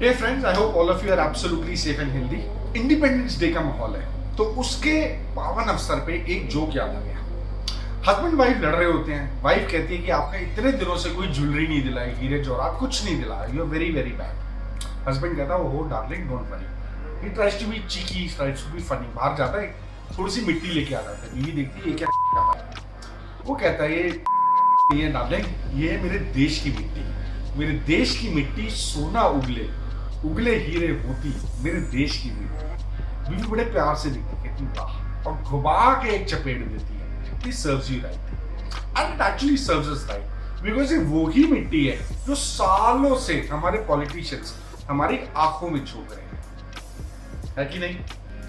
Hey friends, I hope all of you are absolutely safe and healthy. Independence day का माहौल है, तो उसके पावन अवसर पे एक जोक याद आ गया। हस्बैंड वाइफ लड़ रहे होते हैं। वाइफ कहती है कि आपने इतने दिनों से कोई ज्वेलरी नहीं दिलाई, हीरे जवाहरात कुछ नहीं दिलाया, you are very very bad. Husband कहता है oh darling don't worry, he tries to be cheeky, tries to be funny. बाहर जाता है, थोड़ी सी मिट्टी लेके आ जाता है। बीवी देखती है ये क्या कर रहा है। वो कहता है ये डार्लिंग, ये मेरे देश की मिट्टी, मेरे देश की मिट्टी सोना उगले हीरे मोती, मेरे देश की मिट्टी। बीवी बड़े प्यार से देखती कहती वाह, और घुमा के एक चपेट देती है। It serves you right and it actually serves us right, because ये वो ही मिट्टी है जो सालों से हमारे पॉलिटिशियंस हमारी आंखों में झोंक रहे हैं, है कि नहीं?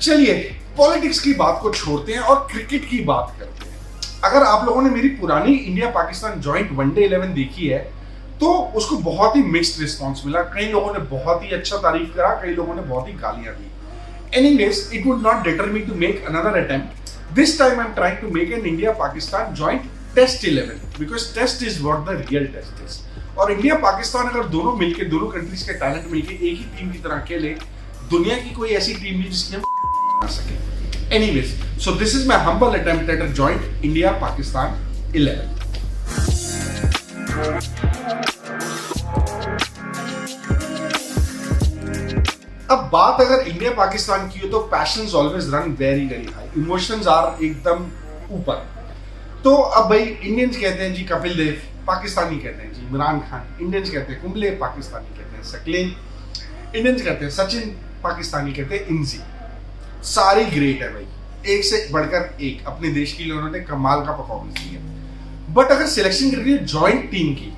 चलिए पॉलिटिक्स की बात को छोड़ते हैं और क्रिकेट की बात करते हैं। अगर आप लोगों ने मेरी पुरानी इंडिया पाकिस्तान जॉइंट वनडे 11 देखी है तो उसको बहुत ही मिक्स्ड रिस्पॉन्स मिला। कई लोगों ने बहुत ही अच्छा तारीफ करा, कई लोगों ने बहुत ही गालियां दी। Anyways, it would not deter me to make another attempt. This time I am trying to make an India Pakistan joint test 11, because test is what the real test is. और इंडिया पाकिस्तान अगर दोनों मिलके, दोनों कंट्रीज के talent मिलके एक ही team की तरह खेले, दुनिया की कोई ऐसी टीम नहीं जिसकी हम आ सके। Anyways, so this is my humble attempt at a joint India Pakistan 11। अब बात अगर इंडिया पाकिस्तान की हो तो passions always run very very high, emotions are एकदम ऊपर। तो अब भाई इंडियंस कहते हैं जी कपिल देव, पाकिस्तानी कहते हैं जी इमरान खान, इंडियंस कहते हैं कुंबले, पाकिस्तानी कहते हैं सकलेन, इंडियंस कहते हैं सचिन, पाकिस्तानी कहते हैं इंजी। सारी ग्रेट है भाई, एक से बढ़कर एक अपने देश के लिए उन्होंने कमाल का परफॉर्मेंस दिया। बट अगर सिलेक्शन करनी है जॉइंट टीम की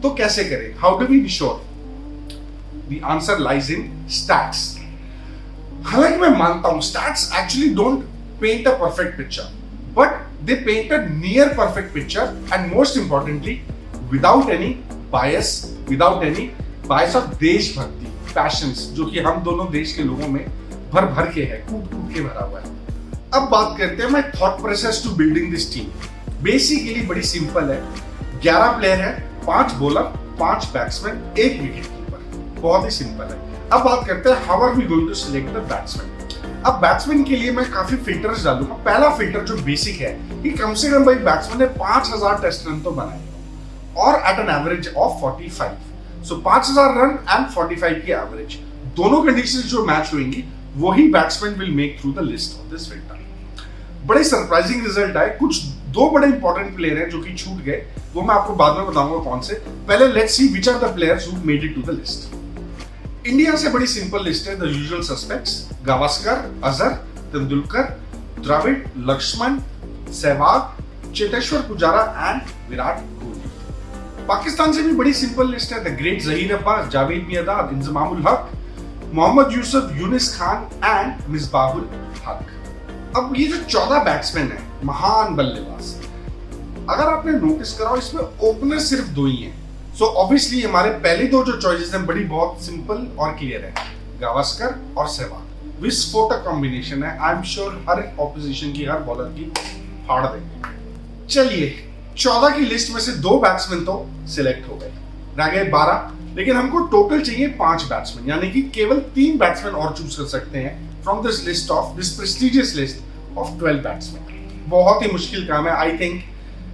तो कैसे करें? How do we be sure? The answer lies in stats. हालांकि मैं मानता हूं stats actually don't paint a perfect picture, but they paint a near perfect picture, and most importantly without any bias of देशभक्ति, passions, जो कि हम दोनों देश के लोगों में भर भर के है, कूट कूट के भरा हुआ है। अब बात करते हैं my thought process to building this team. Basically बड़ी सिंपल है। 11 प्लेयर है, 5 बॉलर, 5 बैट्समैन, 1 विकेट। बहुत ही सिंपल है। अब बात करते हैं how are we going to select the batsman. अब बैट्समैन के लिए मैं काफी फिल्टर्स डालूंगा। पहला फिल्टर जो बेसिक है कि कम से कम भाई बैट्समैन ने 5000 टेस्ट रन तो बनाए और at an average of 45। So 5000 run and 45 की एवरेज, दोनों कंडीशंस जो मैच होंगी वही batsman will make through the list of this filter. बड़े सरप्राइजिंग रिजल्ट आए। कुछ दो बड़े इंपॉर्टेंट प्लेयर हैं जो कि छूट गए, वो मैं आपको बाद में बताऊंगा कौन से। पहले let's see which are the players who made it to the list. India से बड़ी सिंपल लिस्ट है। The usual suspects, Gavaskar, Azhar, Tendulkar, Dravid, Laxman, Sehwag, Cheteshwar Pujara and Virat Kohli. Pakistan से भी बड़ी सिंपल लिस्ट है। The great Zaheer Abbas, Javed Miandad, Inzamamul Haq, Mohammad Yousuf, Younis Khan and Misbahul Haq. अब ये जो 14 बैट्समैन है, महान बल्लेबाज, अगर आपने नोटिस करा इसमें ओपनर सिर्फ 2 ही हैं। सो ऑब्वियसली हमारे पहले 2 जो चॉइसेस हैं बड़ी बहुत सिंपल और क्लियर है, गावस्कर और सहवाग। विस्फोटक कॉम्बिनेशन है। I am sure her opposition की, हर बॉलर की फाड़ देंगे। चलिए 14 की लिस्ट में से 2 बैट्समैन तो सिलेक्ट हो गए, रह गए 12, लेकिन हमको टोटल चाहिए 5 बैट्समैन, यानी कि केवल 3 बैट्समैन और चूज कर सकते हैं from this list of this prestigious list of 12 batsman. बहुत ही मुश्किल काम है। I think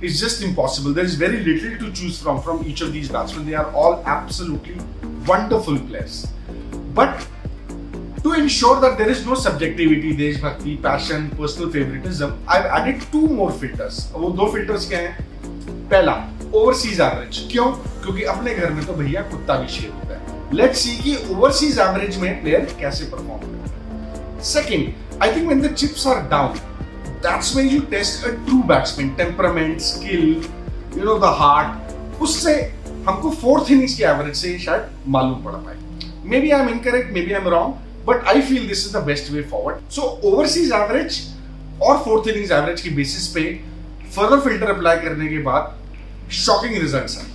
it's just impossible. There is very little to choose from each of these batsmen. They are all absolutely wonderful players. But to ensure that there is no subjectivity, deshbhakti, passion, personal favoritism, I've added 2 more filters. वो 2 filters क्या हैं? पहला, overseas average. क्यों? क्योंकि अपने घर में तो भैया कुत्ता भी शेर होता है। Let's see कि overseas average में player कैसे perform करते हैं। Second, I think when the chips are down, that's where you test a true batsman, temperament, skill, you know, the heart. उससे हमको 4th innings की एवरेज से शायद मालूम पड़ पाए। Maybe I'm incorrect, maybe I'm wrong, but I feel this is the best way forward. So overseas average और 4th innings average की बेसिस पे फर्दर फिल्टर अप्लाई करने के बाद शॉकिंग रिजल्ट्स हैं।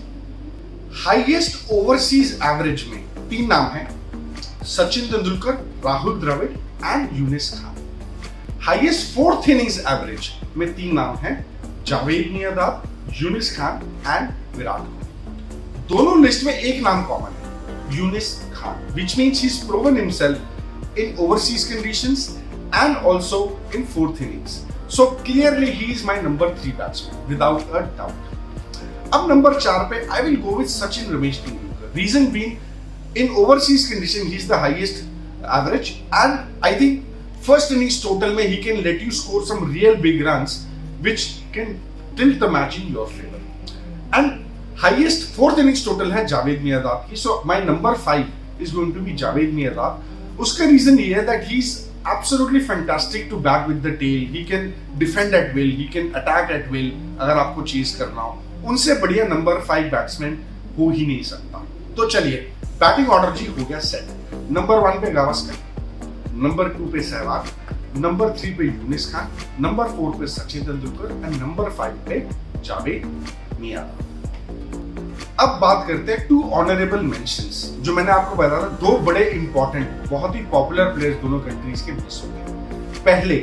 हाईएस्ट ओवरसीज एवरेज में 3 नाम हैं, Sachin Tendulkar, Rahul Dravid and Younis Khan. Highest 4th innings average में 3 नाम हैं, जावेद मियांदाद, यूनिस खान एंड विराट कोहली। दोनों लिस्ट में एक नाम कॉमन है, Yunus Khan, which means he's proven himself in overseas conditions and also in fourth innings. So clearly he is my number 3 batsman without a doubt. अब number 4 पे I will go with Sachin Ramesh Tendulkar. Reason being, in overseas condition he is the highest average, and I think first innings total में he can let you score some real big runs which can tilt the match in your favor. And highest fourth innings total है जावेद मियांदाद की, so my number 5 is going to be Javed Miandad. उसका reason ये है that he is absolutely fantastic to back with the tail. He can defend at will, he can attack at will. अगर आपको chase करना हो, उनसे बढ़िया नंबर 5 बैट्समैन हो ही नहीं सकता. तो चलिए बैटिंग ऑर्डर जी हो गया सेट. नंबर 1 पे गावस्कर, नंबर 2 पे सहवाग, नंबर 3 पे यूनिस खान, नंबर 4 पे सचिन तेंदुलकर एंड नंबर 5 पे जावेद मियांदाद. अब बात करते हैं 2 ऑनरेबल मेंशंस. जो मैंने आपको बताया था, 2 बड़े इंपॉर्टेंट, बहुत ही पॉपुलर प्लेयर्स दोनों कंट्रीज के मिस हो गए. पहले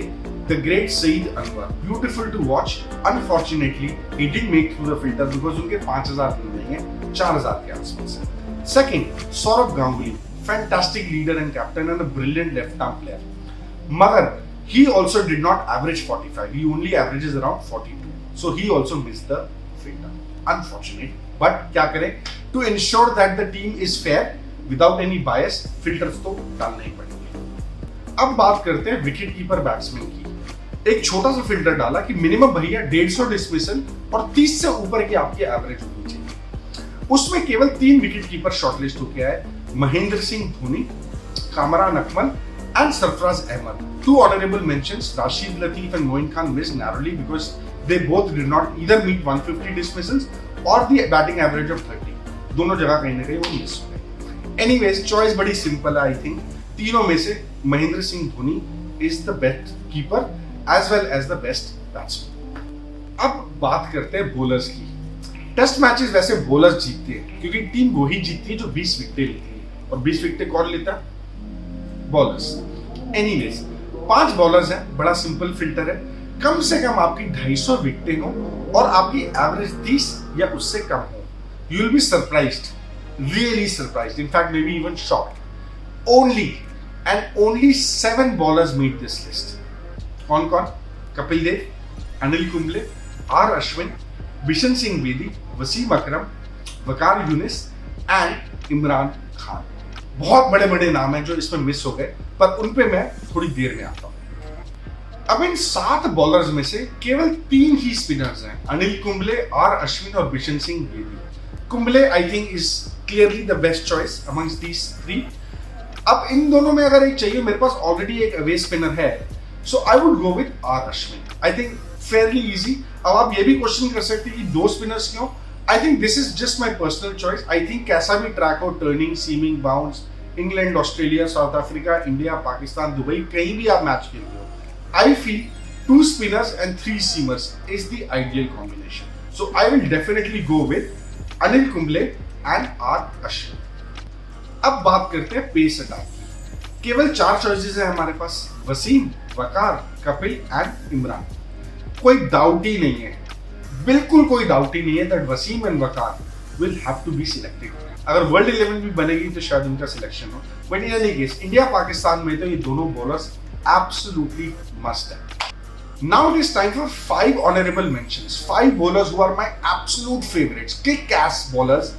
the great Saeed Anwar, beautiful to watch. Unfortunately he didn't make through the filter because उनके 5000 रन नहीं है, 4000 के आसपास है. Second, Sourav Ganguly, fantastic leader and captain and a brilliant left-arm player. Magar, he also did not average 45. He only averages around 42. So he also missed the filter. Unfortunate. But क्या करें? To ensure that the team is fair, without any bias, filters तो डालने ही पड़ेंगे. अब बात करते हैं wicket keeper batsman की. एक छोटा सा फिल्टर डाला कि मिनिमम भैया 150 डिसमिसल और 30 से ऊपर की आपकी एवरेज होनी चाहिए. उसमें केवल 3 विकेट कीपर शॉर्टलिस्ट होके आए. Mahendra Singh Dhoni, Kamran Akmal and Sarfraz Ahmed. 2 honorable mentions, Rashid Latif and Moin Khan missed narrowly because they both did not either meet 150 dismissals or the batting average of 30. दोनों जगह कहीं ना कहीं वो मिस हो गए. Anyways, choice बड़ी सिंपल है. I think तीनों में से Mahendra Singh Dhoni is the best keeper as well as the best batsman. अब बात करते हैं bowlers की. टेस्ट मैचेस वैसे बॉलर्स जीतते हैं क्योंकि टीम वो ही जीतती है जो 20 विकेटें लेती है, और 20 विकेटें कौन लेता है? बॉलर्स. एनीवेज 5 बॉलर्स हैं, बड़ा सिंपल फिल्टर है. कम से कम आपकी 250 विकेटें हो और आपकी एवरेज 30 या उससे कम हो. You will be surprised, really surprised, in fact maybe even shocked. Only 7 bowlers made this list. कौन कौन? Kapil Dev, Anil Kumble, R Ashwin, Bishan Singh Bedi, Wasim Akram, Waqar Younis and Imran Khan. बहुत बड़े बड़े नाम हैं जो इसमें मिस हो गए, पर उन पे मैं थोड़ी देर में आता हूं. अब इन 7 बॉलर्स में से केवल 3 ही स्पिनर्स हैं, अनिल कुंबले, आर अश्विन और Bishan Singh Bedi. Kumble I think is clearly the best choice amongst these 3. अब इन दोनों में अगर एक चाहिए, मेरे पास ऑलरेडी एक अवे स्पिनर है, so I would go with R Ashwin. I think fairly easy. अब आप ये भी क्वेश्चन कर सकते हैं कि 2 स्पिनर्स क्यों? I think this is just my personal choice. I think कैसा भी ट्रैक हो, turning, seaming, bounce, England, Australia, South Africa, India, Pakistan, Dubai, कहीं भी आप मैच खेल रहे हो, I feel 2 spinners and 3 seamers is the ideal combination. So I will definitely go with Anil Kumble and R Ashwin. अब बात करते हैं पेस अटैक की. केवल 4 चॉइसेस है हमारे पास, वसीम, वकार, कपिल एंड इमरान. कोई डाउट ही नहीं है, बिल्कुल कोई डाउट ही नहीं है that Wasim and Waqar will have to be selected. अगर वर्ल्ड 11 भी बनेगी तो शायद उनका सिलेक्शन हो, but in any case India Pakistan में तो ये दोनों बॉलर्स एब्सोल्युटली मस्ट है. Now it is time for 5 honorable mentions. 5 bowlers who are my absolute favorites, kick-ass bowlers,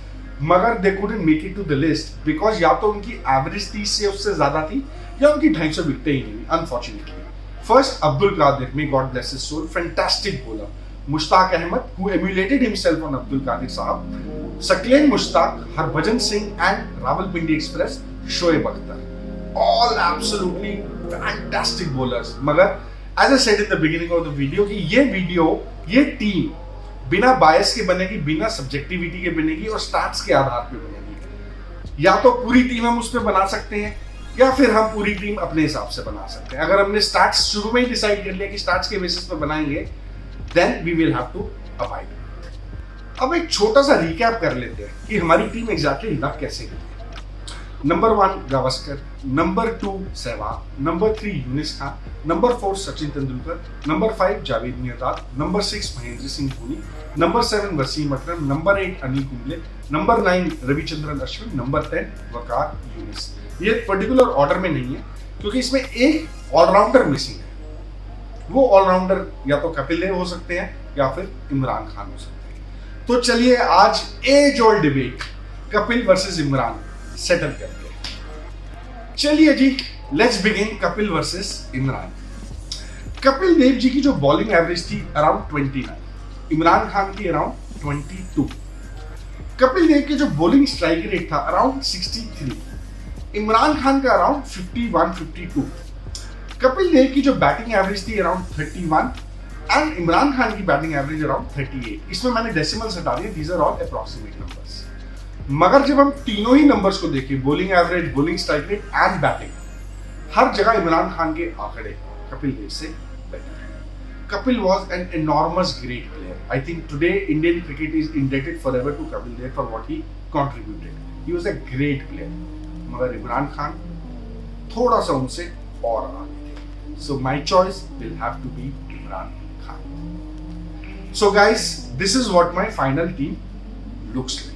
मगर they couldn't make it to the list because या तो उनकी average 30 से उससे ज्यादा थी या उनकी 250 विकेटें ही नहीं, unfortunately. First, Abdul Qadir, may God bless his soul, fantastic bowler. Mushtaq Ahmed, who emulated himself on Abdul Qadir Sahab. Sakleen Mushtaq, Harbhajan Singh and Rawalpindi Express, Shoaib Akhtar. All absolutely fantastic bowlers. मगर as I said in the beginning of the video कि ये team बिना बायस के बनेगी, बिना subjectivity के बनेगी और स्टैट्स के आधार पे बनेगी. या तो पूरी टीम हम उस पर बना सकते हैं या फिर हम पूरी टीम अपने हिसाब से बना सकते हैं. अगर हमने स्टैट्स शुरू में ही डिसाइड कर लिया कि स्टैट्स के बेसिस पर बनाएंगे, then we will have to abide. अब एक छोटा सा रिकैप कर लेते हैं कि हमारी टीम एग्जैक्टली लग कैसे गई. Number 1 Gavaskar, number 2 Sehwag, number 3 Younis Khan, number 4 Sachin Tendulkar, number 5 Javed Miandad, number 6 Mahendra Singh Dhoni, number 7 Wasim Akram, number 8 Anil Kumble, number 9 Ravichandran Ashwin, number 10 Waqar Younis. ये पर्टिकुलर ऑर्डर में नहीं है क्योंकि इसमें एक ऑलराउंडर मिसिंग है। वो ऑलराउंडर या तो कपिल देव हो सकते हैं या फिर इमरान खान हो सकते हैं। तो चलिए आज as old debate Kapil versus Imran settle करते हैं। चलिए जी, let's begin Kapil versus Imran. Kapil Dev ji की जो बॉलिंग एवरेज थी अराउंड 29, इमरान खान की अराउंड 22। कपिल देव की जो बॉलिंग स्ट्राइक रेट था अराउंड 63, इमरान खान का अराउंड 51-52। कपिल देव की जो बैटिंग एवरेज थी अराउंड 31 एंड इमरान खान की बैटिंग एवरेज अराउंड 38। इसमें मैंने डेसिमल्स हटा दिए, these are all approximate numbers. मगर जब हम तीनों ही नंबर्स को देखें, bowling average, bowling strike rate and batting, हर जगह इमरान खान के आंकड़े कपिल देव से बेटर हैं। Kapil was an enormous great player. I think today Indian cricket is indebted forever to Kapil Dev for what he contributed. He was a great player. मगर इमरान खान थोड़ा सा उनसे और आगे थे. So my choice will have to be Imran Khan. So guys, this is what my final team looks like.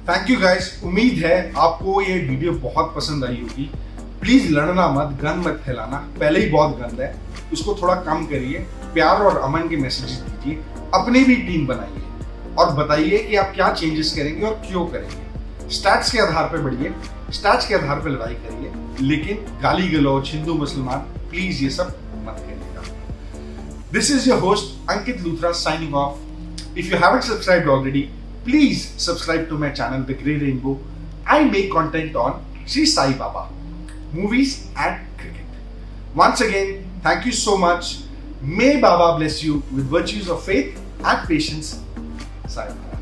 Thank you guys, उम्मीद है आपको ये वीडियो बहुत पसंद आई होगी। प्लीज लड़ना मत, गन मत फैलाना, पहले ही बहुत गंद है, उसको थोड़ा कम करिए, प्यार और अमन के मैसेजेस दीजिए, अपनी भी टीम बनाइए और बताइए कि आप क्या चेंजेस करेंगे और क्यों करेंगे। स्टैट्स के आधार पर बढ़िए, स्टैट्स के आधार पर लड़ाई करिए, लेकिन गाली गलौज, हिंदू मुसलमान, प्लीज ये सब मत करिएगा। This is your host Ankit Luthra signing off. If you haven't subscribed already, please subscribe to my channel The Grey Rainbow. I make content on Sri Sai Baba, movies and cricket. Once again, thank you so much. May Baba bless you with virtues of faith and patience. Sayonara.